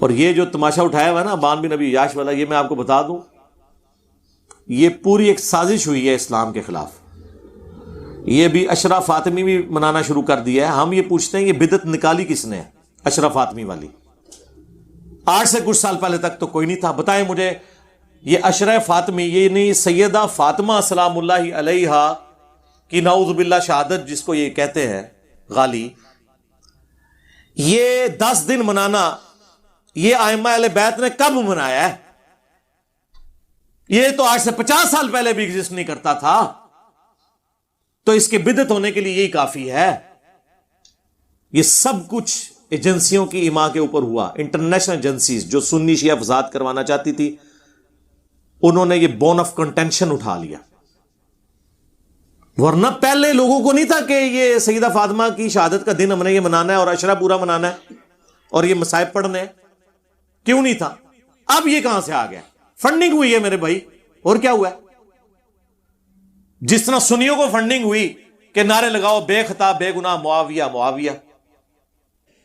اور یہ جو تماشا اٹھایا ہوا ہے نا ابان بن ابی عیاش والا، یہ میں آپ کو بتا دوں یہ پوری ایک سازش ہوئی ہے اسلام کے خلاف. یہ بھی عشرہ فاطمی بھی منانا شروع کر دیا ہے. ہم یہ پوچھتے ہیں یہ بدعت نکالی کس نے؟ عشرہ فاطمی والی. آج سے کچھ سال پہلے تک تو کوئی نہیں تھا. بتائیں مجھے یہ عشرہ فاطمی، یہ نہیں سیدہ فاطمہ سلام اللہ علیہا کی نعوذ باللہ شہادت جس کو یہ کہتے ہیں غالی، یہ 10 دن منانا یہ ائمہ اہل بیت نے کب منایا ہے؟ یہ تو آج سے 50 سال پہلے بھی ایگزسٹ نہیں کرتا تھا. تو اس کے بدعت ہونے کے لیے یہی کافی ہے. یہ سب کچھ ایجنسیوں کی ایما کے اوپر ہوا. انٹرنیشنل ایجنسیز جو سنی شیعہ فساد کروانا چاہتی تھی انہوں نے یہ بون آف کنٹینشن اٹھا لیا. ورنہ پہلے لوگوں کو نہیں تھا کہ یہ سیدہ فاطمہ کی شہادت کا دن ہم نے یہ منانا ہے اور عشرہ پورا منانا ہے اور یہ مصائب پڑھنے ہیں. کیوں نہیں تھا؟ اب یہ کہاں سے آ گیا؟ فنڈنگ ہوئی ہے میرے بھائی. اور کیا ہوا ہے؟ جس طرح سنیوں کو فنڈنگ ہوئی کہ نعرے لگاؤ بے خطا بے گناہ معاویہ معاویہ.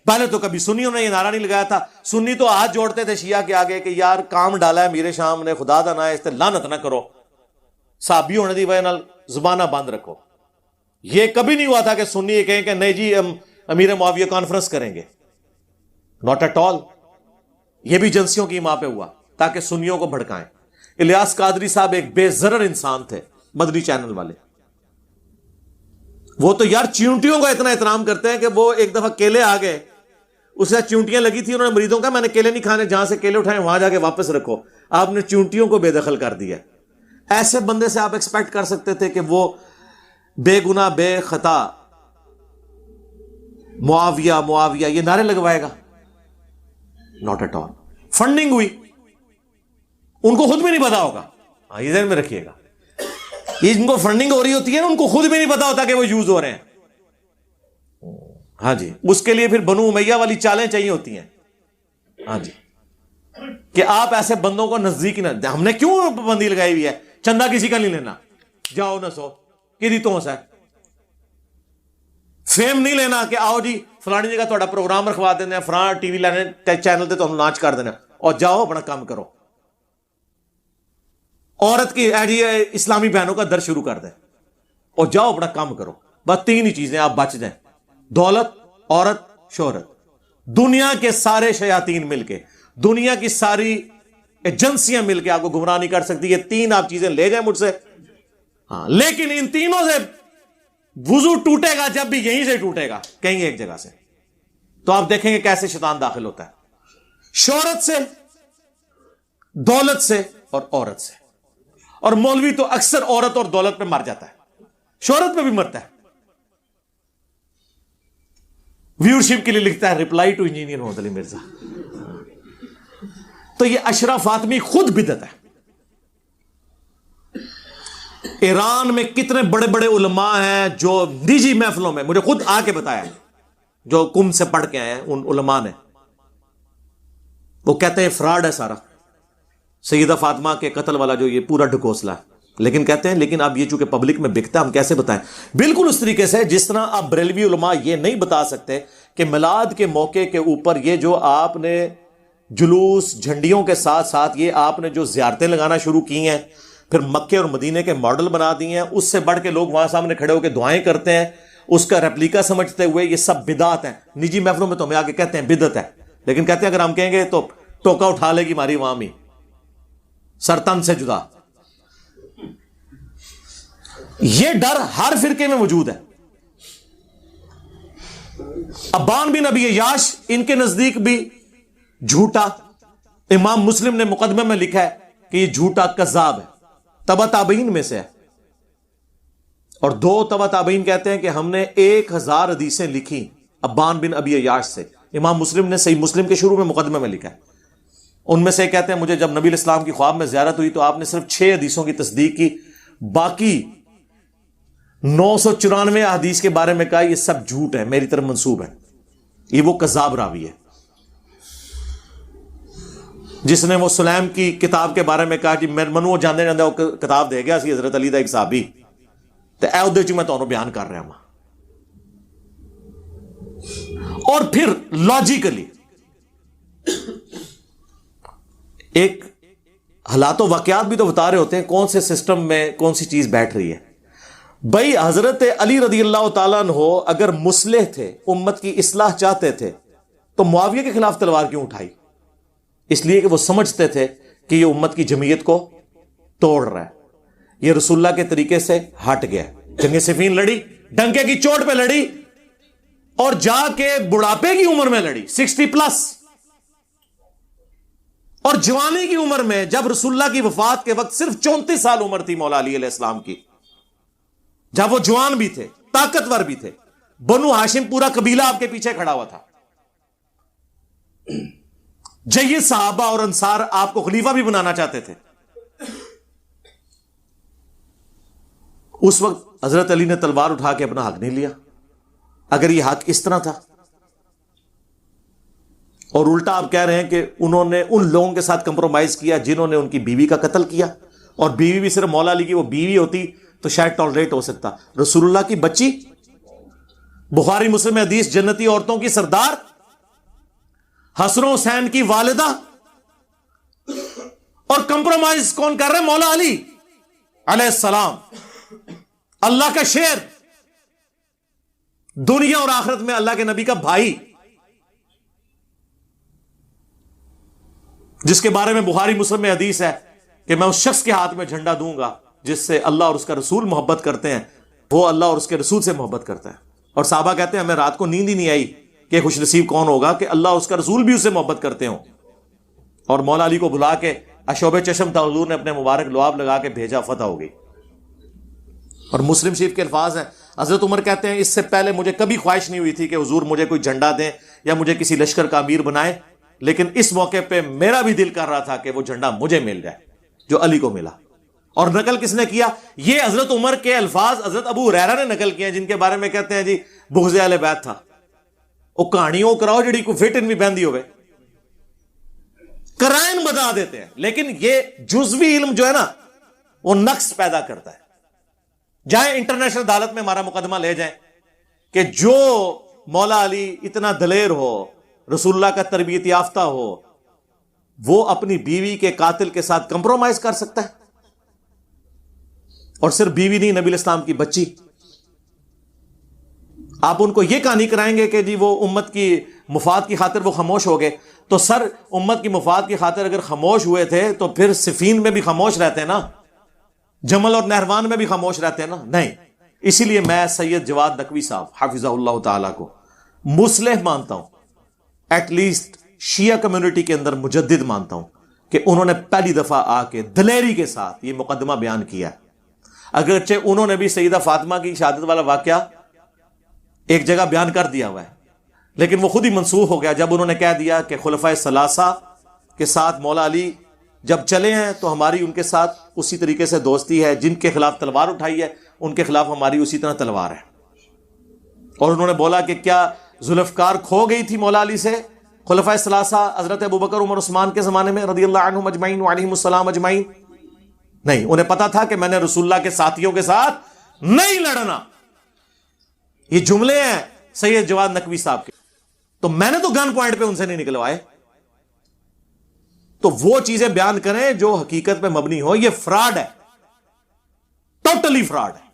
پہلے تو کبھی سنیوں نے یہ نعرہ نہیں لگایا تھا. سنی تو ہاتھ جوڑتے تھے شیعہ کے آگے کہ یار کام ڈالا ہے میرے شام نے، خدا دا نہ ہے اس تے لعنت نہ کرو، صحابی ہونے دی وجہ نال زبانہ بند رکھو. یہ کبھی نہیں ہوا تھا کہ سنی یہ کہیں کہ نہیں جی ہم امیر معاویہ کانفرنس کریں گے. Not at all. یہ بھی ایجنسیوں کی ماں پہ ہوا تاکہ سنیوں کو بھڑکائیں. الیاس قادری صاحب ایک بے ضرر انسان تھے، مدنی چینل والے. وہ تو یار چیونٹیوں کا اتنا احترام کرتے ہیں کہ وہ ایک دفعہ کیلے آ گئے، اس سے چیونٹیاں لگی تھی، انہوں نے مریدوں کا میں نے کیلے نہیں کھانے، جہاں سے کیلے اٹھائے وہاں جا کے واپس رکھو. آپ نے چیونٹیوں کو بے دخل کر دیا. ایسے بندے سے آپ ایکسپیکٹ کر سکتے تھے کہ وہ بے گناہ بے خطا معاویہ معاویہ یہ نعرے لگوائے گا؟ Not at all. فنڈنگ ہوئی، ان کو خود بھی نہیں پتا ہوگا. ہاں یہ ذہن میں رکھیے گا، یہ جن کو فنڈنگ ہو رہی ہوتی ہے نا ان کو خود بھی نہیں پتا ہوتا کہ وہ یوز ہو رہے ہیں. ہاں جی، اس کے لیے پھر بنو امیہ والی چالیں چاہیے ہوتی ہیں. ہاں جی، کہ آپ ایسے بندوں کو نزدیک نہ. ہم نے کیوں پابندی لگائی ہوئی ہے؟ چندہ کسی کا نہیں لینا، جاؤ نہ سو کہ تو ہے. فیم نہیں لینا کہ آؤ جی فلانی جگہ تھوڑا پروگرام رکھوا دینا، فلاں ٹی وی لینے چینل تے تو ناچ کر دینا اور جاؤ اپنا کام کرو. عورت کی اسلامی بہنوں کا درد شروع کر دیں اور جاؤ اپنا کام کرو. بس 3 ہی چیزیں آپ بچ جائیں: دولت، عورت، شہرت. دنیا کے سارے شیاطین مل کے، دنیا کی ساری ایجنسیاں مل کے آپ کو گمراہ نہیں کر سکتی. یہ 3 آپ چیزیں لے جائیں مجھ سے. ہاں لیکن ان تینوں سے وضو ٹوٹے گا جب بھی یہیں سے ٹوٹے گا، کہیں ایک جگہ سے. تو آپ دیکھیں گے کیسے شیطان داخل ہوتا ہے. شہرت سے، دولت سے اور عورت سے. اور مولوی تو اکثر عورت اور دولت پہ مر جاتا ہے، شہرت پہ بھی مرتا ہے. ویورشپ کے لیے لکھتا ہے رپلائی ٹو انجینئر محمد علی مرزا. تو یہ عشرہ فاطمی خود بدعت ہے. ایران میں کتنے بڑے بڑے علماء ہیں جو نجی محفلوں میں، مجھے خود آ کے بتایا ہے، جو کم سے پڑھ کے آئے ہیں ان علماء نے، وہ کہتے ہیں فراڈ ہے سارا سیدہ فاطمہ کے قتل والا جو یہ پورا ڈھکوسلا ہے. لیکن کہتے ہیں لیکن اب یہ چونکہ پبلک میں بکتا ہے ہم کیسے بتائیں. بالکل اس طریقے سے جس طرح اب بریلوی علماء یہ نہیں بتا سکتے کہ میلاد کے موقع کے اوپر یہ جو آپ نے جلوس جھنڈیوں کے ساتھ ساتھ یہ آپ نے جو زیارتیں لگانا شروع کی ہیں، پھر مکے اور مدینے کے ماڈل بنا دیے ہیں، اس سے بڑھ کے لوگ وہاں سامنے کھڑے ہو کے دعائیں کرتے ہیں اس کا ریپلیکا سمجھتے ہوئے، یہ سب بدعت ہیں. نجی محفلوں میں تو ہمیں آگے کہتے ہیں بدعت ہے، لیکن کہتے ہیں اگر ہم کہیں گے تو ٹوکا اٹھا لے گی ہماری عوام ہی، سرتن سے جدا. یہ ڈر ہر فرقے میں موجود ہے. ابان بن ابی عیاش ان کے نزدیک بھی جھوٹا. امام مسلم نے مقدمے میں لکھا ہے کہ یہ جھوٹا کذاب ہے، تبع تابعین میں سے ہے. اور 2 تبع تابعین کہتے ہیں کہ ہم نے 1000 حدیثیں لکھی ابان بن ابی عیاش سے. امام مسلم نے صحیح مسلم کے شروع میں مقدمے میں لکھا ہے. ان میں سے کہتے ہیں مجھے جب نبی الاسلام کی خواب میں زیارت ہوئی تو آپ نے صرف 6 حدیثوں کی تصدیق کی، باقی 994 حدیث کے بارے میں کہا یہ سب جھوٹ ہے، میری طرف منسوب ہے. یہ وہ کذاب راوی ہے جس نے وہ سلیم کی کتاب کے بارے میں کہا کہ منو جانے جاندے وہ کتاب دے گیا سی حضرت علی دا ایک صحابی تے اے اودے چ میں تانوں بیان کر رہا ہوں. اور پھر لاجیکلی ایک حالات و واقعات بھی تو بتا رہے ہوتے ہیں کون سے سسٹم میں کون سی چیز بیٹھ رہی ہے. بھائی حضرت علی رضی اللہ تعالیٰ عنہ اگر مصلح تھے, امت کی اصلاح چاہتے تھے, تو معاویہ کے خلاف تلوار کیوں اٹھائی؟ اس لیے کہ وہ سمجھتے تھے کہ یہ امت کی جمعیت کو توڑ رہا ہے, یہ رسول اللہ کے طریقے سے ہٹ گیا. جنگ صفین لڑی, ڈنکے کی چوٹ پہ لڑی, اور جا کے بڑھاپے کی عمر میں لڑی 60+, اور جوانی کی عمر میں, جب رسول اللہ کی وفات کے وقت صرف 34 سال عمر تھی مولا علی علیہ السلام کی, جب وہ جوان بھی تھے, طاقتور بھی تھے, بنو ہاشم پورا قبیلہ آپ کے پیچھے کھڑا ہوا تھا, جید صحابہ اور انصار آپ کو خلیفہ بھی بنانا چاہتے تھے. اس وقت حضرت علی نے تلوار اٹھا کے اپنا حق نہیں لیا. اگر یہ حق اس طرح تھا, اور الٹا آپ کہہ رہے ہیں کہ انہوں نے ان لوگوں کے ساتھ کمپرومائز کیا جنہوں نے ان کی بیوی کا قتل کیا, اور بیوی بھی صرف مولا علی کی وہ بیوی ہوتی تو شاید ٹالریٹ ہو سکتا. رسول اللہ کی بچی, بخاری مسلم حدیث, جنتی عورتوں کی سردار, حسن و حسین کی والدہ, اور کمپرومائز کون کر رہے ہیں؟ مولا علی علیہ السلام, اللہ کا شیر, دنیا اور آخرت میں اللہ کے نبی کا بھائی, جس کے بارے میں بخاری مسلم میں حدیث ہے کہ میں اس شخص کے ہاتھ میں جھنڈا دوں گا جس سے اللہ اور اس کا رسول محبت کرتے ہیں, وہ اللہ اور اس کے رسول سے محبت کرتا ہے. اور صحابہ کہتے ہیں ہمیں رات کو نیند ہی نہیں آئی کہ خوش نصیب کون ہوگا کہ اللہ اور اس کا رسول بھی اس سے محبت کرتے ہوں. اور مولا علی کو بلا کے اشوب چشم تھا, حضور نے اپنے مبارک لعاب لگا کے بھیجا, فتح ہو گئی. اور مسلم شریف کے الفاظ ہیں, حضرت عمر کہتے ہیں اس سے پہلے مجھے کبھی خواہش نہیں ہوئی تھی کہ حضور مجھے کوئی جھنڈا دیں یا مجھے کسی لشکر کا امیر بنائے, لیکن اس موقع پہ میرا بھی دل کر رہا تھا کہ وہ جھنڈا مجھے مل جائے جو علی کو ملا. اور نقل کس نے کیا؟ یہ حضرت عمر کے الفاظ حضرت ابو ہریرہ نے نقل کیے ہیں, جن کے بارے میں کہتے ہیں جی بغض اہل بیت تھا. وہ کہانیوں کراؤ جڑی کو فٹ ان بھی بہندی ہوئے, کرائن بتا دیتے ہیں, لیکن یہ جزوی علم جو ہے نا وہ نقص پیدا کرتا ہے. جائیں انٹرنیشنل عدالت میں ہمارا مقدمہ لے جائیں کہ جو مولا علی اتنا دلیر ہو, رسول اللہ کا تربیت یافتہ ہو, وہ اپنی بیوی کے قاتل کے ساتھ کمپرومائز کر سکتا ہے. اور صرف بیوی نہیں, نبی الاسلام کی بچی. آپ ان کو یہ کہانی کرائیں گے کہ جی وہ امت کی مفاد کی خاطر وہ خاموش ہو گئے, تو سر امت کی مفاد کی خاطر اگر خاموش ہوئے تھے تو پھر صفین میں بھی خاموش رہتے ہیں نا, جمل اور نہروان میں بھی خاموش رہتے ہیں نا. نہیں, اسی لیے میں سید جواد نقوی صاحب حافظہ اللہ تعالی کو مصلح مانتا ہوں, ایٹ لیسٹ شیعہ کمیونٹی کے اندر مجدد مانتا ہوں, کہ انہوں نے پہلی دفعہ آ کے دلیری کے ساتھ یہ مقدمہ بیان کیا. اگرچہ انہوں نے بھی سیدہ فاطمہ کی شہادت والا واقعہ ایک جگہ بیان کر دیا ہوا ہے, لیکن وہ خود ہی منسوخ ہو گیا جب انہوں نے کہہ دیا کہ خلفائے ثلاثہ کے ساتھ مولا علی جب چلے ہیں تو ہماری ان کے ساتھ اسی طریقے سے دوستی ہے, جن کے خلاف تلوار اٹھائی ہے ان کے خلاف ہماری اسی طرح تلوار ہے. اور انہوں نے بولا کہ کیا ذوالفقار کھو گئی تھی مولا علی سے؟ خلفائے ثلاثہ حضرت ابوبکر عمر عثمان کے زمانے میں رضی اللہ عنہم اجمعین وعلیہم السلام اجمعین نہیں, انہیں پتا تھا کہ میں نے رسول اللہ کے ساتھیوں کے ساتھ نہیں لڑنا. یہ جملے ہیں سید جواد نقوی صاحب کے, تو میں نے تو گن پوائنٹ پہ ان سے نہیں نکلوائے. تو وہ چیزیں بیان کریں جو حقیقت پہ مبنی ہو. یہ فراڈ ہے, ٹوٹلی فراڈ ہے.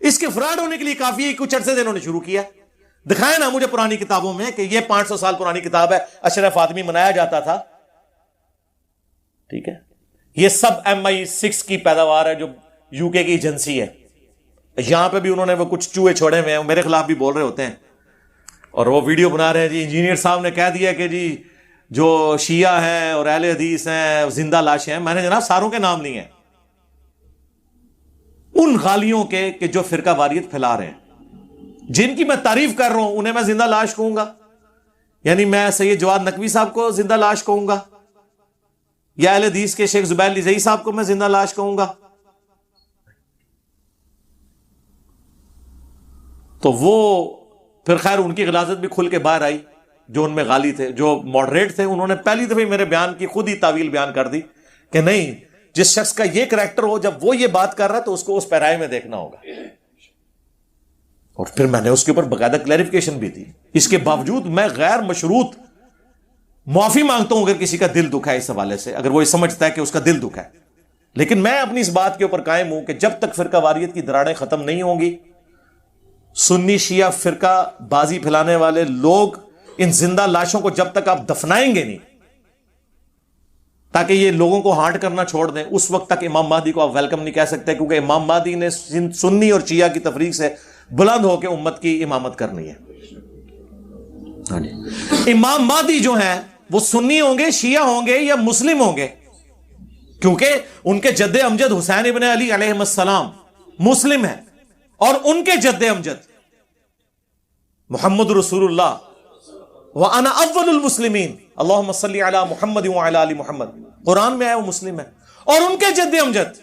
اس کے فراڈ ہونے کے لیے کافی ہے کچھ عرصے سے انہوں نے شروع کیا. دکھائیں نا مجھے پرانی کتابوں میں کہ یہ 500 سال پرانی کتاب ہے, اشرا فاطمی منایا جاتا تھا, ٹھیک ہے, یہ سب MI6 کی پیداوار ہے جو UK کی ایجنسی ہے. یہاں پہ بھی انہوں نے وہ کچھ چوہے چھوڑے ہوئے ہیں, میرے خلاف بھی بول رہے ہوتے ہیں, اور وہ ویڈیو بنا رہے ہیں جی انجینئر صاحب نے کہہ دیا کہ جی جو شیعہ ہیں اور اہل حدیث ہیں زندہ لاشیں ہیں. میں نے جناب ساروں کے نام لیے ہیں, ان غالیوں کے کہ جو فرقہ واریت پھیلا رہے ہیں, جن کی میں تعریف کر رہا ہوں انہیں میں زندہ لاش کہوں گا؟ یعنی میں سید جواد نقوی صاحب کو زندہ لاش کہوں گا, یا اہل حدیث کے شیخ زبیر لزئی صاحب کو میں زندہ لاش کہوں گا؟ تو وہ پھر خیر ان کی غلاظت بھی کھل کے باہر آئی. جو ان میں غالی تھے, جو ماڈریٹ تھے, انہوں نے پہلی دفعہ میرے بیان کی خود ہی تعویل بیان کر دی کہ نہیں, جس شخص کا یہ کریکٹر ہو جب وہ یہ بات کر رہا ہے تو اس کو اس پیرائے میں دیکھنا ہوگا. اور پھر میں نے اس کے اوپر باقاعدہ کلیریفیکیشن بھی دی. اس کے باوجود میں غیر مشروط معافی مانگتا ہوں اگر کسی کا دل دکھا ہے اس حوالے سے، اگر وہ یہ سمجھتا ہے کہ اس کا دل دکھا ہے، لیکن میں اپنی اس بات کے اوپر قائم ہوں کہ جب تک فرقہ واریت کی دراڑیں ختم نہیں ہوں گی، سنی شیعہ فرقہ بازی پھیلانے والے لوگ ان زندہ لاشوں کو جب تک آپ دفنائیں گے نہیں، تاکہ یہ لوگوں کو ہانٹ کرنا چھوڑ دیں، اس وقت تک امام مہدی کو آپ ویلکم نہیں کہہ سکتے، کیونکہ امام مہدی نے سنی اور شیعہ کی تفریق سے بلند ہو کے امت کی امامت کرنی ہے۔ امام مہدی جو ہیں وہ سنی ہوں گے، شیعہ ہوں گے یا مسلم ہوں گے، کیونکہ ان کے جد امجد حسین ابن علی علیہ السلام مسلم ہیں، اور ان کے جد امجد محمد رسول اللہ وَأَنَا أَوَّلُ الْمُسْلِمِينَ اللہم صلی علی محمد وعلی آل محمد، قرآن میں ہے وہ مسلم ہے، اور ان کے جد امجد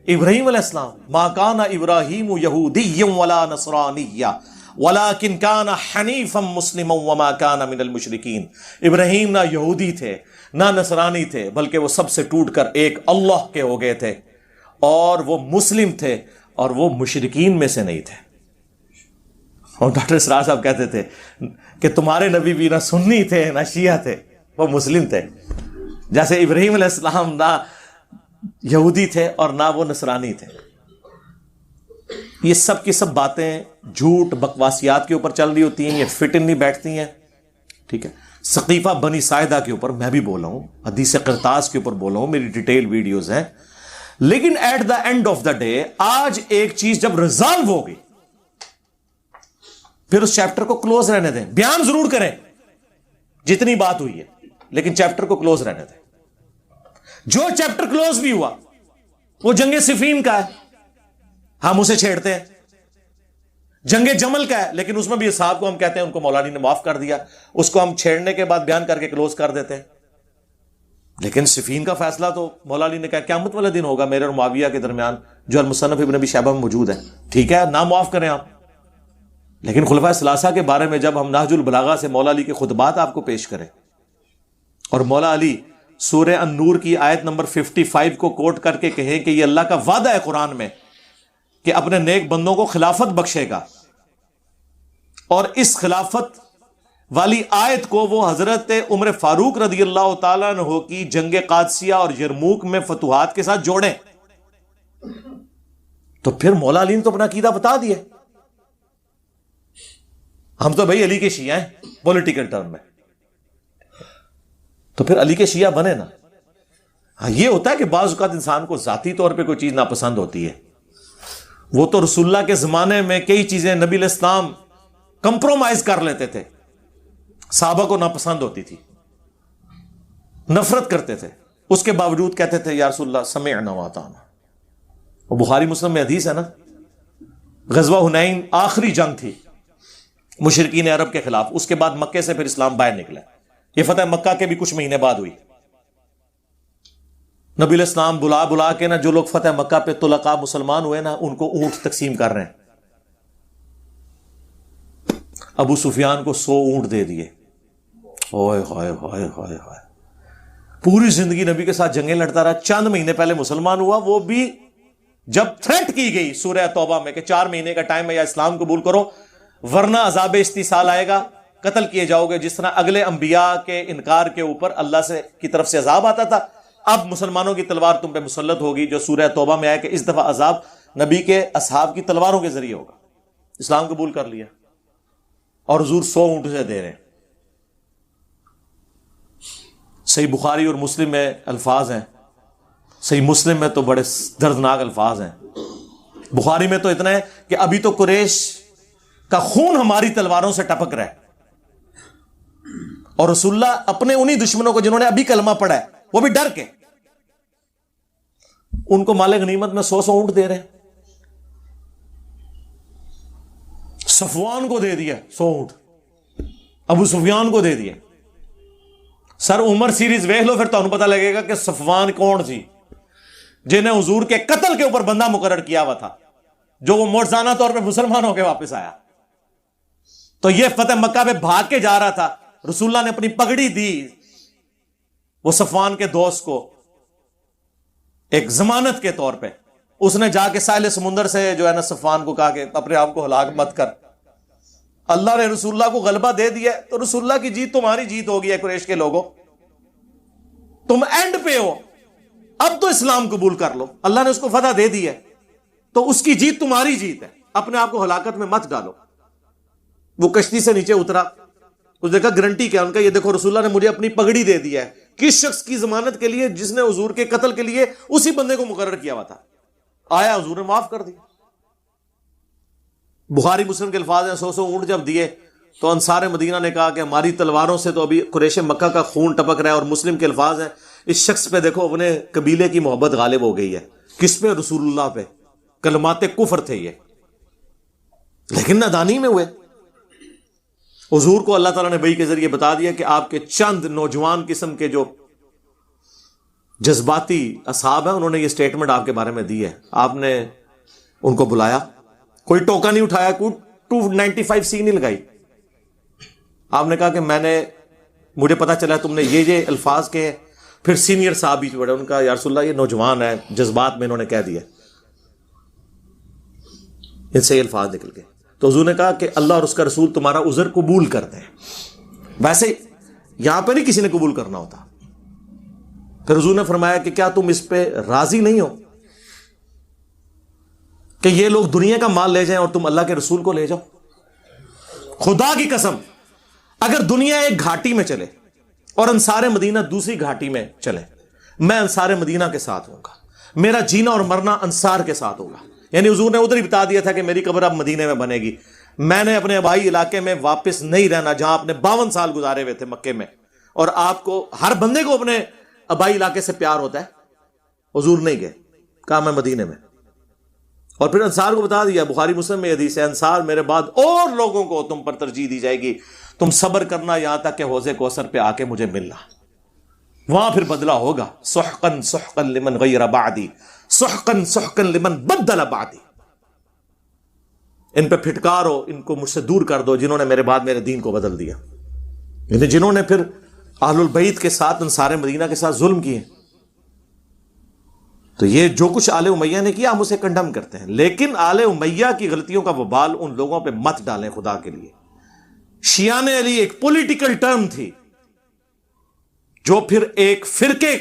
ابراہیم علیہ السلام ما کان ابراہیم یہودیا ولا نصرانیا ولکن کان حنیفا مسلما وما کان من المشرکین، ابراہیم نہ یہودی تھے نہ نصرانی تھے، بلکہ وہ سب سے ٹوٹ کر ایک اللہ کے ہو گئے تھے، اور وہ مسلم تھے اور وہ مشرکین میں سے نہیں تھے۔ اور ڈاکٹر اسرار صاحب کہتے تھے کہ تمہارے نبی بھی نہ سنی تھے نہ شیعہ تھے، وہ مسلم تھے، جیسے ابراہیم علیہ السلام نہ یہودی تھے اور نہ وہ نصرانی تھے۔ یہ سب کی سب باتیں جھوٹ بکواسیات کے اوپر چل رہی ہوتی ہیں، یہ فٹ ان نہیں بیٹھتی ہیں، ٹھیک ہے۔ سقیفہ بنی ساعدہ کے اوپر میں بھی بولا ہوں، حدیث قرطاس کے اوپر بولا ہوں، میری ڈیٹیل ویڈیوز ہیں، لیکن at the end of the day آج ایک چیز جب ریزالو ہوگی پھر اس چیپٹر کو کلوز رہنے دیں، بیان ضرور کریں جتنی بات ہوئی ہے، لیکن چیپٹر کو کلوز رہنے دیں۔ جو چیپٹر کلوز بھی ہوا وہ جنگ صفین کا ہے، ہم اسے چھیڑتے ہیں، جنگ جمل کا ہے، لیکن اس میں بھی اصحاب کو ہم کہتے ہیں ان کو مولا علی نے معاف کر دیا، اس کو ہم چھیڑنے کے بعد بیان کر کے کلوز کر دیتے ہیں۔ لیکن صفین کا فیصلہ تو مولا علی نے کہا قیامت والے دن ہوگا میرے اور معاویہ کے درمیان، جو المصنف ابن ابی شیبہ میں موجود ہے، ٹھیک ہے نہ معاف کریں آپ، لیکن خلفائے ثلاثہ کے بارے میں جب ہم نہج البلاغہ سے مولا علی کے خطبات آپ کو پیش کریں اور مولا علی سورہ النور کی آیت نمبر 55 کو کوٹ کر کے کہیں کہ یہ اللہ کا وعدہ ہے قرآن میں کہ اپنے نیک بندوں کو خلافت بخشے گا، اور اس خلافت والی آیت کو وہ حضرت عمر فاروق رضی اللہ تعالیٰ عنہ کی جنگ قادسیہ اور یرموک میں فتوحات کے ساتھ جوڑیں، تو پھر مولا علی نے تو اپنا عقیدہ بتا دیا۔ ہم تو بھائی علی کے شیعہ ہیں پولیٹیکل ٹرم میں، تو پھر علی کے شیعہ بنے نا۔ ہاں یہ ہوتا ہے کہ بعض اوقات انسان کو ذاتی طور پہ کوئی چیز ناپسند ہوتی ہے، وہ تو رسول اللہ کے زمانے میں کئی چیزیں نبی علیہ السلام کمپرومائز کر لیتے تھے، صحابہ کو ناپسند ہوتی تھی، نفرت کرتے تھے، اس کے باوجود کہتے تھے یا رسول اللہ سمعنا واطعنا۔ وہ بخاری مسلم میں حدیث ہے نا، غزوہ حنین آخری جنگ تھی مشرکین عرب کے خلاف، اس کے بعد مکے سے پھر اسلام باہر نکلا، یہ فتح مکہ کے بھی کچھ مہینے بعد ہوئی۔ نبی علیہ السلام بلا بلا کے نا جو لوگ فتح مکہ پہ طلقاء مسلمان ہوئے نا ان کو اونٹ تقسیم کر رہے ہیں، ابو سفیان کو 100 اونٹ دے دیے، ہائے ہائے ہائے ہائے ہائے، پوری زندگی نبی کے ساتھ جنگیں لڑتا رہا، چند مہینے پہلے مسلمان ہوا، وہ بھی جب تھریٹ کی گئی سورہ توبہ میں کہ 4 مہینے کا ٹائم ہے یا اسلام قبول کرو ورنہ عذاب استیصال آئے گا، قتل کیے جاؤ گے، جس طرح اگلے انبیاء کے انکار کے اوپر اللہ سے کی طرف سے عذاب آتا تھا، اب مسلمانوں کی تلوار تم پہ مسلط ہوگی، جو سورہ توبہ میں آیا کہ اس دفعہ عذاب نبی کے اصحاب کی تلواروں کے ذریعے ہوگا۔ اسلام قبول کر لیا اور حضور 100 اونٹ سے دے رہے ہیں۔ صحیح بخاری اور مسلم میں الفاظ ہیں، صحیح مسلم میں تو بڑے دردناک الفاظ ہیں، بخاری میں تو اتنا ہے کہ ابھی تو قریش کا خون ہماری تلواروں سے ٹپک رہا ہے، اور رسول اللہ اپنے انہی دشمنوں کو جنہوں نے ابھی کلمہ پڑھا ہے وہ بھی ڈر کے ان کو مال غنیمت میں 100 اونٹ دے رہے ہیں۔ صفوان کو دے دیا 100 اونٹ، ابو سفیان کو دے دیا۔ سر عمر سیریز ویکھ لو پھر تمہیں پتہ لگے گا کہ صفوان کون سی، جنہیں حضور کے قتل کے اوپر بندہ مقرر کیا ہوا تھا، جو وہ معجزانہ طور پہ مسلمان ہو کے واپس آیا۔ تو یہ فتح مکہ پہ بھاگ کے جا رہا تھا، رسول اللہ نے اپنی پگڑی دی وہ صفوان کے دوست کو ایک ضمانت کے طور پہ، اس نے جا کے ساحل سمندر سے جو ہے نا صفوان کو کہا کہ اپنے آپ کو ہلاک مت کر، اللہ نے رسول اللہ کو غلبہ دے دیا ہے تو رسول اللہ کی جیت تمہاری جیت ہو گئی ہے قریش کے لوگوں، تم اینڈ پہ ہو، اب تو اسلام قبول کر لو، اللہ نے اس کو فتح دے دی ہے تو اس کی جیت تمہاری جیت ہے، اپنے آپ کو ہلاکت میں مت ڈالو۔ وہ کشتی سے نیچے اترا، اس نے کہا گارنٹی کیا؟ ان کا یہ دیکھو رسول اللہ نے مجھے اپنی پگڑی دے دی ہے، کس شخص کی ضمانت کے لیے؟ جس نے حضور کے قتل کے لیے اسی بندے کو مقرر کیا ہوا تھا، آیا حضور نے معاف کر دیا۔ بخاری مسلم کے الفاظ ہیں 100 اونٹ جب دیے تو انصار مدینہ نے کہا کہ ہماری تلواروں سے تو ابھی قریش مکہ کا خون ٹپک رہا ہے، اور مسلم کے الفاظ ہیں اس شخص پہ دیکھو اپنے قبیلے کی محبت غالب ہو گئی ہے، کس پہ؟ رسول اللہ پہ، کلمات کفر تھے یہ، لیکن نادانی میں ہوئے۔ حضور کو اللہ تعالیٰ نے وحی کے ذریعے بتا دیا کہ آپ کے چند نوجوان قسم کے جو جذباتی اصحاب ہیں انہوں نے یہ سٹیٹمنٹ آپ کے بارے میں دی ہے، آپ نے ان کو بلایا، کوئی ٹوکا نہیں اٹھایا، کوئی 295 سی نہیں لگائی، آپ نے کہا کہ مجھے پتا چلا تم نے یہ الفاظ کے، پھر سینئر صاحب بیچ بڑھے، ان کا یا رسول اللہ یہ نوجوان ہے، جذبات میں انہوں نے کہہ دیا، ان سے یہ الفاظ نکل گئے۔ تو حضور نے کہا کہ اللہ اور اس کا رسول تمہارا عذر قبول کرتے ہیں، ویسے یہاں پہ نہیں کسی نے قبول کرنا ہوتا۔ پھر حضور نے فرمایا کہ کیا تم اس پہ راضی نہیں ہو کہ یہ لوگ دنیا کا مال لے جائیں اور تم اللہ کے رسول کو لے جاؤ؟ خدا کی قسم اگر دنیا ایک گھاٹی میں چلے اور انصار مدینہ دوسری گھاٹی میں چلے، میں انصار مدینہ کے ساتھ ہوں گا، میرا جینا اور مرنا انصار کے ساتھ ہوگا۔ یعنی حضور نے ادھر ہی بتا دیا تھا کہ میری قبر اب مدینے میں بنے گی، میں نے اپنے آبائی علاقے میں واپس نہیں رہنا جہاں آپ نے 52 سال گزارے ہوئے تھے مکے میں، اور آپ کو ہر بندے کو اپنے آبائی علاقے سے پیار ہوتا ہے۔ حضور نہیں گئے، کہا میں مدینے میں، اور پھر انصار کو بتا دیا، بخاری مسلم میں حدیث ہے، انصار میرے بعد اور لوگوں کو تم پر ترجیح دی جائے گی، تم صبر کرنا یہاں تک کہ حوض کوثر پہ آ کے مجھے ملنا، وہاں پھر بدلہ ہوگا۔ سحقن سحقن لمن غیر بعدی، سحقن سحقن لمن بدل بعدی، ان پہ پھٹکارو، ان کو مجھ سے دور کر دو جنہوں نے میرے بعد میرے دین کو بدل دیا، یعنی جنہوں نے پھر اہل البیت کے ساتھ انصار مدینہ کے ساتھ ظلم کیے۔ تو یہ جو کچھ آل امیہ نے کیا ہم اسے کنڈم کرتے ہیں، لیکن آل امیہ کی غلطیوں کا وبال ان لوگوں پہ مت ڈالیں خدا کے لیے۔ شیعان علی ایک پولیٹیکل ٹرم تھی جو پھر ایک فرقے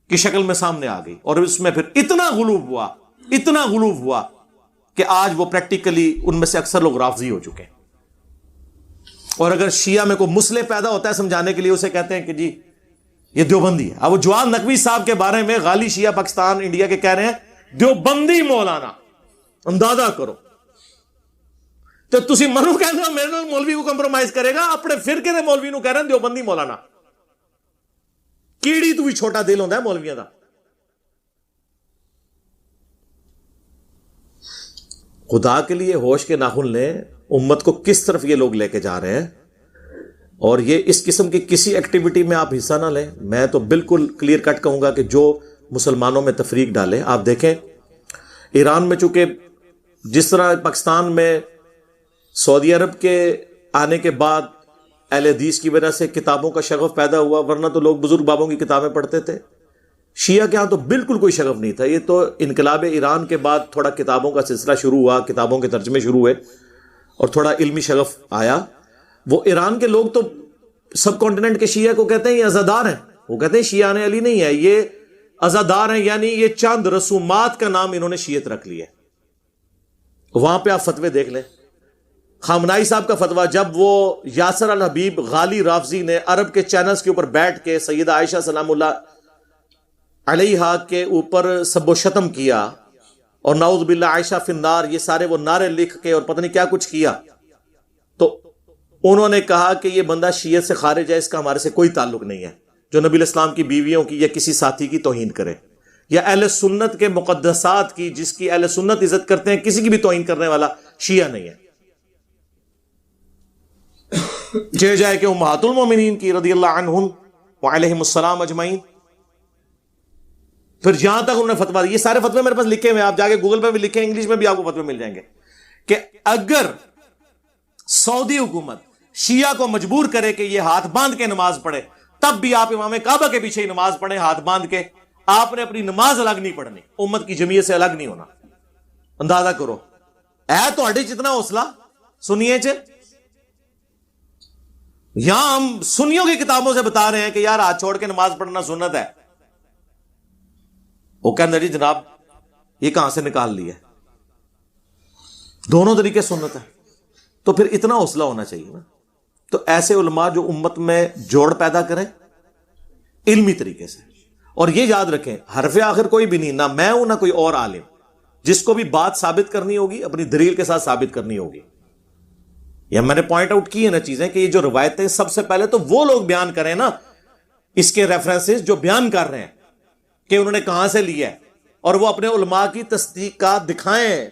کی شکل میں سامنے آ گئی، اور اس میں پھر اتنا غلوب ہوا کہ آج وہ پریکٹیکلی ان میں سے اکثر لوگ رافضی ہو چکے ہیں۔ اور اگر شیعہ میں کوئی مسئلہ پیدا ہوتا ہے سمجھانے کے لیے، اسے کہتے ہیں کہ جی یہ دیوبندی ہے۔ اب وہ جواد نقوی صاحب کے بارے میں غالی شیعہ پاکستان انڈیا کے کہہ رہے ہیں دیوبندی مولانا، اندازہ کرو۔ تو تسی منو کہتے ہو میرے نال مولوی کو کمپرومائز کرے گا، اپنے فرقے دے مولوی نو کہہ رہے ہیں دیوبندی مولانا، کیڑی تو بھی چھوٹا دل ہوتا ہے مولویاں دا۔ خدا کے لیے ہوش کے ناخن لیں، امت کو کس طرف یہ لوگ لے کے جا رہے ہیں، اور یہ اس قسم کی کسی ایکٹیویٹی میں آپ حصہ نہ لیں۔ میں تو بالکل کلیئر کٹ کہوں گا کہ جو مسلمانوں میں تفریق ڈالے، آپ دیکھیں ایران میں چونکہ جس طرح پاکستان میں سعودی عرب کے آنے کے بعد اہل حدیث کی وجہ سے کتابوں کا شغف پیدا ہوا، ورنہ تو لوگ بزرگ بابوں کی کتابیں پڑھتے تھے، شیعہ کے ہاں تو بالکل کوئی شغف نہیں تھا۔ یہ تو انقلاب ایران کے بعد تھوڑا کتابوں کا سلسلہ شروع ہوا، کتابوں کے ترجمے شروع ہوئے اور تھوڑا علمی شغف آیا۔ وہ ایران کے لوگ تو سب کانٹیننٹ کے شیعہ کو کہتے ہیں یہ عزادار ہیں، وہ کہتے ہیں شیعان علی نہیں ہے، یہ عزادار ہیں، یعنی یہ چند رسومات کا نام انہوں نے شیعت رکھ لیا۔ وہاں پہ آپ فتوے دیکھ لیں، خامنائی صاحب کا فتویٰ جب وہ یاسر الحبیب غالی رافضی نے عرب کے چینلز کے اوپر بیٹھ کے سیدہ عائشہ سلام اللہ علیہا کے اوپر سب و شتم کیا اور نعوذ باللہ عائشہ فی النار، یہ سارے وہ نعرے لکھ کے اور پتہ نہیں کیا کچھ کیا، تو انہوں نے کہا کہ یہ بندہ شیعت سے خارج ہے، اس کا ہمارے سے کوئی تعلق نہیں ہے جو نبی الاسلام کی بیویوں کی یا کسی ساتھی کی توہین کرے، یا اہل سنت کے مقدسات کی جس کی اہل سنت عزت کرتے ہیں کسی کی بھی توہین کرنے والا شیعہ نہیں ہے۔ چاہے جائے کہ امہات المومنین کی رضی اللہ عنہم وعلیہم السلام اجمعین، پھر جہاں تک انہوں نے فتویٰ، یہ سارے فتوے میرے پاس لکھے ہوئے ہیں، آپ جا کے گوگل پہ بھی لکھیں، انگلش میں بھی آپ کو فتوے مل جائیں گے، کہ اگر سعودی حکومت شیعہ کو مجبور کرے کہ یہ ہاتھ باندھ کے نماز پڑھے، تب بھی آپ امام کعبہ کے پیچھے ہی نماز پڑھیں ہاتھ باندھ کے، آپ نے اپنی نماز الگ نہیں پڑھنی، امت کی جمعیت سے الگ نہیں ہونا۔ اندازہ کرو، اے تو ہڈی جتنا حوصلہ سنیے یہاں ہم سنیوں کی کتابوں سے بتا رہے ہیں کہ یار ہاتھ چھوڑ کے نماز پڑھنا سنت ہے، وہ کہتے جی جناب یہ کہاں سے نکال لیا؟ دونوں طریقے سنت ہے، تو پھر اتنا حوصلہ ہونا چاہیے نا۔ تو ایسے علماء جو امت میں جوڑ پیدا کریں علمی طریقے سے، اور یہ یاد رکھیں حرف آخر کوئی بھی نہیں، نہ میں ہوں نہ کوئی اور عالم، جس کو بھی بات ثابت کرنی ہوگی اپنی دلیل کے ساتھ ثابت کرنی ہوگی۔ یا میں نے پوائنٹ آؤٹ کی ہے نا چیزیں کہ یہ جو روایتیں سب سے پہلے تو وہ لوگ بیان کریں نا اس کے ریفرنسز جو بیان کر رہے ہیں کہ انہوں نے کہاں سے لیا ہے، اور وہ اپنے علماء کی تصدیقات دکھائیں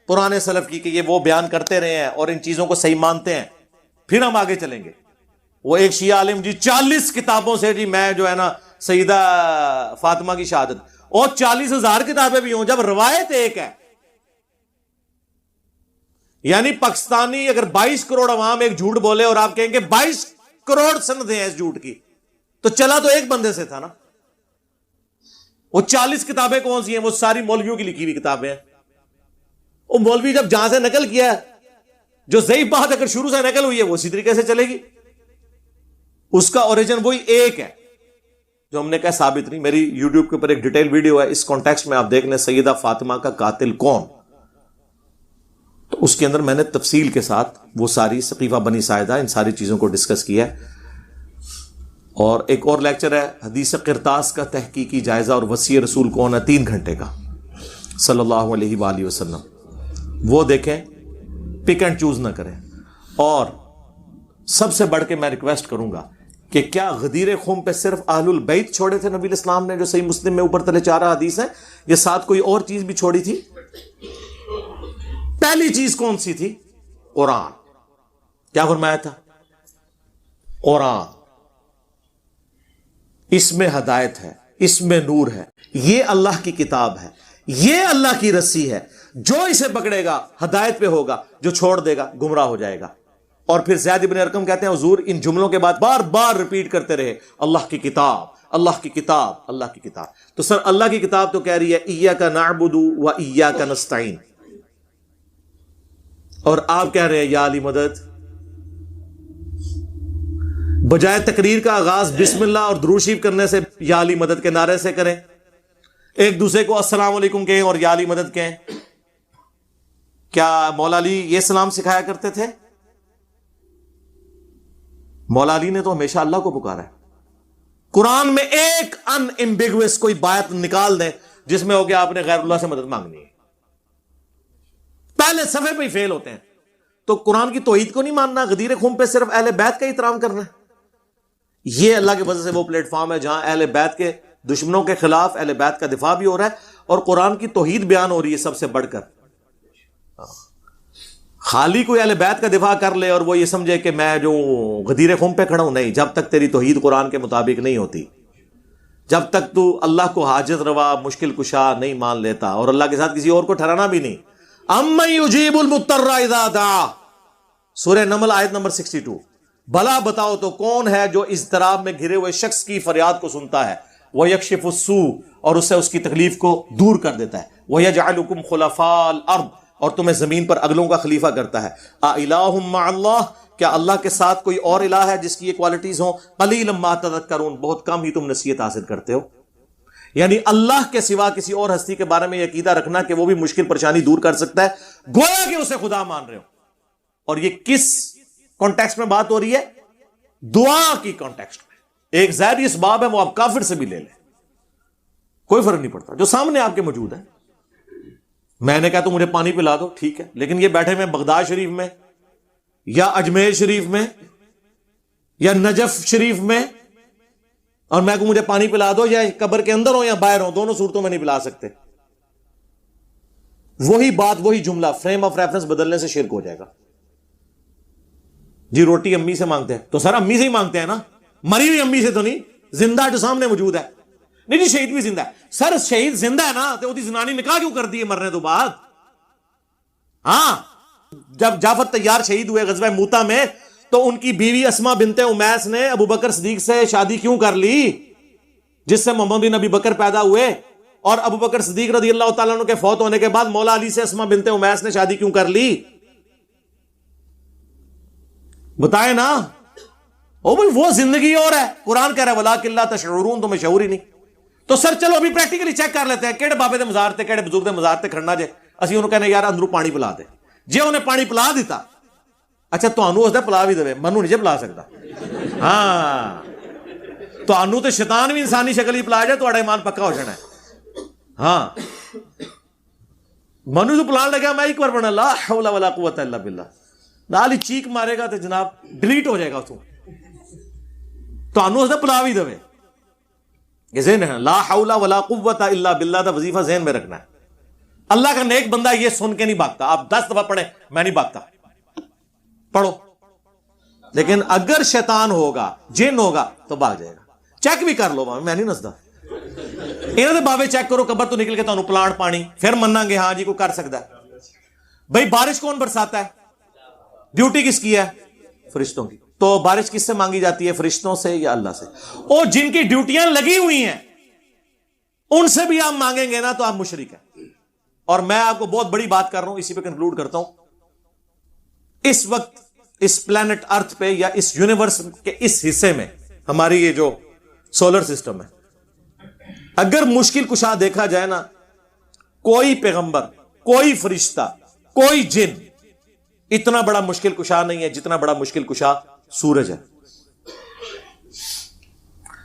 پرانے سلف کی کہ یہ وہ بیان کرتے رہے ہیں اور ان چیزوں کو صحیح مانتے ہیں، پھر ہم آگے چلیں گے۔ وہ ایک شیعہ عالم جی 40 کتابوں سے جی میں جو ہے نا سیدہ فاطمہ کی شہادت، اور 40,000 کتابیں بھی ہوں، جب روایت ایک ہے، یعنی پاکستانی اگر 22 کروڑ عوام ایک جھوٹ بولے اور آپ کہیں گے 22 کروڑ سندیں ہیں اس جھوٹ کی، تو چلا تو ایک بندے سے تھا نا۔ وہ 40 کتابیں کون سی ہیں؟ وہ ساری مولویوں کی لکھی ہوئی کتابیں ہیں۔ وہ مولوی جب جہاں سے نقل کیا ہے، جو ضعیف بات اگر شروع سے نقل ہوئی ہے وہ اسی طریقے سے چلے گی، اس کا اوریجن وہی ایک ہے جو ہم نے کہا ثابت نہیں۔ میری یوٹیوب کے اوپر ایک ڈیٹیل ویڈیو ہے، اس کانٹیکسٹ میں آپ دیکھ لیں سیدہ فاطمہ کا قاتل کون، تو اس کے اندر میں نے تفصیل کے ساتھ وہ ساری سقیفہ بنی ساعدہ ان ساری چیزوں کو ڈسکس کیا ہے۔ اور ایک اور لیکچر ہے حدیث قرطاس کا تحقیقی جائزہ اور وصی رسول کون ہے، 3 گھنٹے کا، صلی اللہ علیہ وآلہ وسلم، وہ دیکھیں، پک اینڈ چوز نہ کریں۔ اور سب سے بڑھ کے میں ریکویسٹ کروں گا کہ کیا غدیر خم پہ صرف اہل البیت چھوڑے تھے نبی الاسلام نے جو صحیح مسلم میں اوپر تلے 4 حدیث ہیں، یا ساتھ کوئی اور چیز بھی چھوڑی تھی؟ پہلی چیز کون سی تھی؟ قرآن۔ کیا فرمایا تھا؟ قرآن، اس میں ہدایت ہے، اس میں نور ہے، یہ اللہ کی کتاب ہے، یہ اللہ کی رسی ہے، جو اسے پکڑے گا ہدایت پہ ہوگا، جو چھوڑ دے گا گمراہ ہو جائے گا۔ اور پھر زید بن ارقم کہتے ہیں حضور ان جملوں کے بعد بار بار ریپیٹ کرتے رہے، اللہ کی کتاب، اللہ کی کتاب، اللہ کی کتاب۔ تو سر اللہ کی کتاب تو کہہ رہی ہے ایاک نعبد و ایاک نستعین، اور آپ کہہ رہے ہیں یا علی مدد۔ بجائے تقریر کا آغاز بسم اللہ اور درود شریف کرنے سے یا علی مدد کے نعرے سے کریں، ایک دوسرے کو السلام علیکم کہیں اور یا علی مدد کہیں۔ کیا مولا علی یہ سلام سکھایا کرتے تھے؟ مولا علی نے تو ہمیشہ اللہ کو پکارا ہے۔ قرآن میں ایک ان ایمبیگوس کوئی بات نکال دیں جس میں ہو گیا آپ نے غیر اللہ سے مدد مانگنی ہے، پہلے صفحے پہ ہی فیل ہوتے ہیں۔ تو قرآن کی توحید کو نہیں ماننا، غدیر خم پہ صرف اہل بیت کا احترام کرنا ہے۔ یہ اللہ کی وجہ سے وہ پلیٹ فارم ہے جہاں اہل بیت کے دشمنوں کے خلاف اہل بیت کا دفاع بھی ہو رہا ہے اور قرآن کی توحید بیان ہو رہی ہے سب سے بڑھ کر۔ خالی کوئی اہل بیت کا دفاع کر لے اور وہ یہ سمجھے کہ میں جو غدیر خم پہ کھڑا ہوں، نہیں، جب تک تیری توحید قرآن کے مطابق نہیں ہوتی، جب تک تو اللہ کو حاجت روا مشکل کشا نہیں مان لیتا اور اللہ کے ساتھ کسی اور کو ٹھہرانا بھی نہیں۔ امن یجیب المضطر اذا دعا، سورہ نمل آیت نمبر 62، بھلا بتاؤ تو کون ہے جو اضطراب میں گھرے ہوئے شخص کی فریاد کو سنتا ہے، وَيَكْشِفُ السُّوءَ، اور اس سے اس کی تکلیف کو دور کر دیتا ہے، وَيَجْعَلُكُمْ خُلَفَاءَ الْأَرْضِ، اور تمہیں زمین پر اگلوں کا خلیفہ کرتا ہے۔ أَإِلَٰهٌ مَّعَ اللَّهِ، کیا اللہ کے ساتھ کوئی اور الہ ہے جس کی یہ کوالٹیز ہوں؟ قَلِيلًا مَّا تَذَكَّرُونَ، بہت کم ہی تم نصیحت حاصل کرتے ہو۔ یعنی اللہ کے سوا کسی اور ہستی کے بارے میں یہ عقیدہ رکھنا کہ وہ بھی مشکل پریشانی دور کر سکتا ہے، گویا کہ اسے خدا مان رہے ہو۔ اور یہ کس کانٹیکسٹ میں بات ہو رہی ہے؟ دعا کی کانٹیکسٹ میں۔ ایک ظاہری اسباب ہے، وہ آپ کافر سے بھی لے لیں، کوئی فرق نہیں پڑتا، جو سامنے آپ کے موجود ہے۔ میں نے کہا تو مجھے پانی پلا دو، ٹھیک ہے، لیکن یہ بیٹھے میں بغداد شریف میں یا اجمیر شریف میں یا نجف شریف میں، اور میں کو مجھے پانی پلا دو، یا قبر کے اندر ہو یا باہر ہو، دونوں صورتوں میں نہیں پلا سکتے۔ وہی بات، وہی جملہ، فریم آف ریفرنس بدلنے سے شرک ہو جائے گا۔ جی روٹی امی سے مانگتے ہیں تو سر امی سے ہی مانگتے ہیں نا، مری ہوئی امی سے تو نہیں، زندہ جو سامنے موجود ہے۔ نہیں جی شہید بھی زندہ ہے، سر شہید زندہ ہے نا، تو وہ زنانی نکاح کیوں کر دی ہے مرنے تو بعد؟ ہاں، جب جعفر طیار شہید ہوئے غزوہ موتا میں تو ان کی بیوی اسما بنت امیس نے ابو بکر صدیق سے شادی کیوں کر لی، جس سے محمد بن ابی بکر پیدا ہوئے؟ اور ابو بکر صدیق رضی اللہ تعالیٰ عنہ کے فوت ہونے کے بعد مولا علی سے اسما بنت امیس نے شادی کیوں کر لی؟ بتائیں نا. او بھائی وہ زندگی اور ہے. قرآن کہہ رہا ہے وَلَٰكِن لَا تَشْعُرُونَ, تمہیں شعور ہی نہیں. تو سر چلو ابھی پریکٹیکلی چیک کر لیتے ہیں کہڑے بابے دے مزار تے کہڑے بزرگ دے مزار تے کھڑنا جے اسی انہوں کہنے یار اندروں پانی پلا دے. جے انہیں پانی پلا دیتا, اچھا تانوں اس دا پلا بھی دے, منو نہیں جے پلا سکتا. ہاں تانوں تے شیطان بھی انسانی شکل ہی پلا جائے تہاڈا ایمان پکا ہو جانا ہے. ہاں منو جو پلان لگا میں ایک بار پڑھنا لا حول ولا قوت الا باللہ, نال ہی چیک مارے گا تو جناب ڈیلیٹ ہو جائے گا اتوں. تانوں اس دا پلا بھی دے. یہ ذہن ہے لا حول ولا قوت الا باللہ دا وظیفہ ذہن میں رکھنا ہے. اللہ کا نیک بندہ یہ سن کے نہیں بھاگتا. آپ 10 دفعہ پڑھیں میں نہیں بھاگتا, پڑھو. لیکن اگر شیطان ہوگا جن ہوگا تو بھاگ جائے گا. چیک بھی کر لو, میں نہیں نسدا. انہوں نے بابے چیک کرو قبر تو نکل کے تانوں پلانٹ پانی پھر مننا گے ہاں جی کوئی کر سکتا ہے. بھائی بارش کون برساتا ہے؟ ڈیوٹی کس کی ہے؟ فرشتوں کی. تو بارش کس سے مانگی جاتی ہے, فرشتوں سے یا اللہ سے؟ اور جن کی ڈیوٹیاں لگی ہوئی ہیں ان سے بھی آپ مانگیں گے نا تو آپ مشرک ہیں. اور میں آپ کو بہت بڑی بات کر رہا ہوں, اسی پہ کنکلوڈ کرتا ہوں. اس وقت اس پلانٹ ارتھ پہ یا اس یونیورس کے اس حصے میں ہماری یہ جو سولر سسٹم ہے, اگر مشکل کشا دیکھا جائے نا, کوئی پیغمبر, کوئی فرشتہ, کوئی جن اتنا بڑا مشکل کشا نہیں ہے جتنا بڑا مشکل کشا سورج ہے.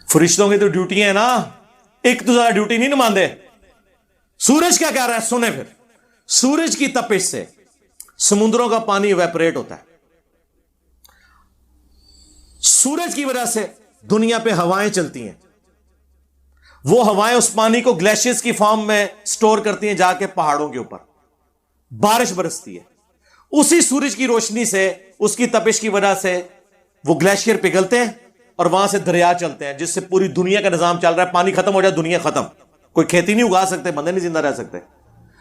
فرشتوں کی تو ڈیوٹیاں ہیں نا, ایک تو زیادہ ڈیوٹی نہیں نماندے. سورج کیا کہہ رہا ہے سنیں پھر. سورج کی تپش سے سمندروں کا پانی ایویپریٹ ہوتا ہے. سورج کی وجہ سے دنیا پہ ہوائیں چلتی ہیں. وہ ہوائیں اس پانی کو گلیشیئرز کی فارم میں سٹور کرتی ہیں جا کے پہاڑوں کے اوپر. بارش برستی ہے. اسی سورج کی روشنی سے, اس کی تپش کی وجہ سے وہ گلیشیئر پگھلتے ہیں اور وہاں سے دریا چلتے ہیں, جس سے پوری دنیا کا نظام چل رہا ہے. پانی ختم ہو جائے دنیا ختم, کوئی کھیتی نہیں اگا سکتے, بندے نہیں زندہ رہ سکتے.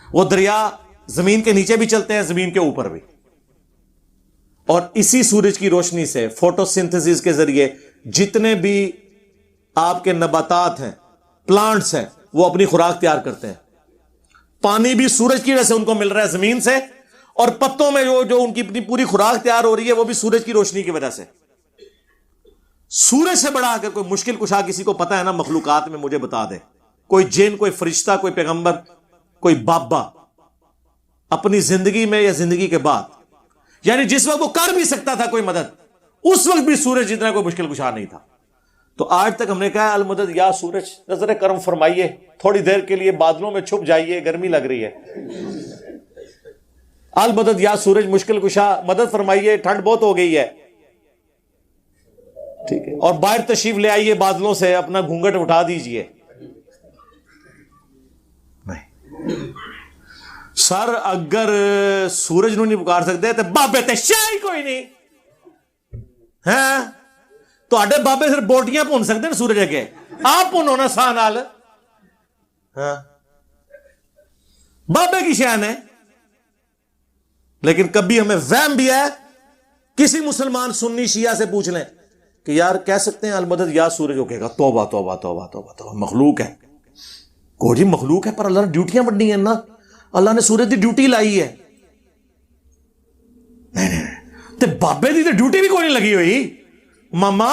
وہ دریا زمین کے نیچے بھی چلتے ہیں, زمین کے اوپر بھی. اور اسی سورج کی روشنی سے فوٹو سنتھسس کے ذریعے جتنے بھی آپ کے نباتات ہیں, پلانٹس ہیں, وہ اپنی خوراک تیار کرتے ہیں. پانی بھی سورج کی وجہ سے ان کو مل رہا ہے زمین سے, اور پتوں میں جو ان کی اپنی پوری خوراک تیار ہو رہی ہے وہ بھی سورج کی روشنی کی وجہ سے. سورج سے بڑا اگر کوئی مشکل کشا کسی کو پتا ہے نا مخلوقات میں, مجھے بتا دے. کوئی جن, کوئی فرشتہ, کوئی پیغمبر, کوئی بابا اپنی زندگی میں یا زندگی کے بعد, یعنی جس وقت وہ کر بھی سکتا تھا کوئی مدد, اس وقت بھی سورج جتنا کوئی مشکل کشا نہیں تھا. تو آج تک ہم نے کہا المدد یا سورج نظر کرم فرمائیے, تھوڑی دیر کے لیے بادلوں میں چھپ جائیے, گرمی لگ رہی ہے. المدد یا سورج مشکل کشا مدد فرمائیے, ٹھنڈ بہت ہو گئی ہے. ٹھیک ہے, اور باہر تشریف لے آئیے بادلوں سے, اپنا گھونگھٹ اٹھا دیجئے. نہیں سر, اگر سورج نو نہیں پکار سکتے تو بابے تے شاہی کوئی نہیں ہے. تو آڈے بابے صرف بوٹیاں پون سکتے ہیں سورج اگے, آپ پونو نا ساہ نال. ہاں بابے کی شان ہے. لیکن کبھی ہمیں وہم بھی ہے, کسی مسلمان سنی شیعہ سے پوچھ لیں کہ یار کہہ سکتے ہیں المدد یا سورج, ہو کہے گا توبہ توبہ توبہ توبہ توبہ, مخلوق ہے. کو جی مخلوق ہے, پر اللہ نے ڈیوٹیاں بڑھنی ہیں نا, اللہ نے سورج کی ڈیوٹی لائی ہے. نہیں تے بابے دی تے ڈیوٹی بھی کوئی نہیں لگی ہوئی. ماما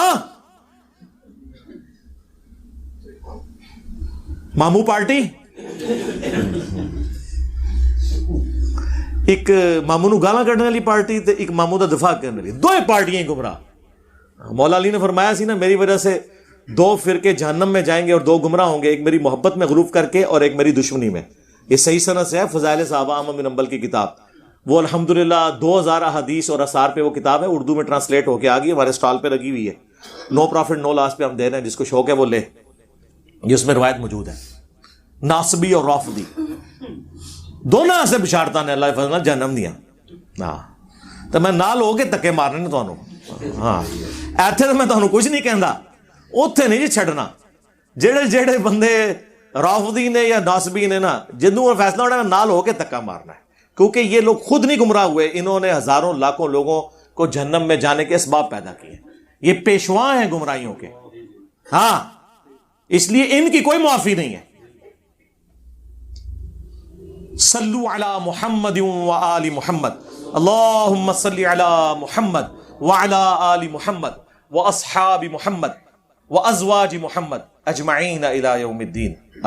مامو پارٹی, ایک مامو نو گالاں کڈنے والی پارٹی تے ایک مامو دا دفاع کرنے والی, دو پارٹیاں گمراہ. مولا علی نے فرمایا سی نا میری وجہ سے 2 فرقے جہنم میں جائیں گے اور 2 گمراہ ہوں گے, ایک میری محبت میں غلوف کر کے اور ایک میری دشمنی میں. یہ صحیح سند سے ہے, فضائل صحابہ احمد بن حنبل کی کتاب. وہ الحمدللہ 2000 احادیث اور اثار پہ وہ کتاب ہے, اردو میں ٹرانسلیٹ ہو کے آ گئی, ہمارے سٹال پہ لگی ہوئی ہے. نو پروفٹ نو لاس پہ ہم دے رہے ہیں, جس کو شوق ہے وہ لے. یہ اس میں روایت موجود ہے, ناصبی اور رافضی دونوں سے بشارتاں نے اللہ فضل جہنم دیا. ہاں تو میں نال ہو کے تکے مارنے تمہوں. ہاں ایتھے تو میں تمہوں کچھ نہیں کہندا, اوتھے نہیں جی چھڈنا. جڑے بندے رافضی نے یا ناصبی نے نا, جنوں فیصلہ ہونا نال ہو کے تکا مارنا ہے, کیونکہ یہ لوگ خود نہیں گمراہ ہوئے, انہوں نے ہزاروں لاکھوں لوگوں کو جہنم میں جانے کے اسباب پیدا کیے. یہ پیشوا ہیں گمراہیوں کے. ہاں اس لیے ان کی کوئی معافی نہیں ہے. صلو علی محمد و آل محمد, اللہم صلی علی محمد وعلی آل محمد واصحاب محمد وازواج محمد اجمعین الی یوم الدین.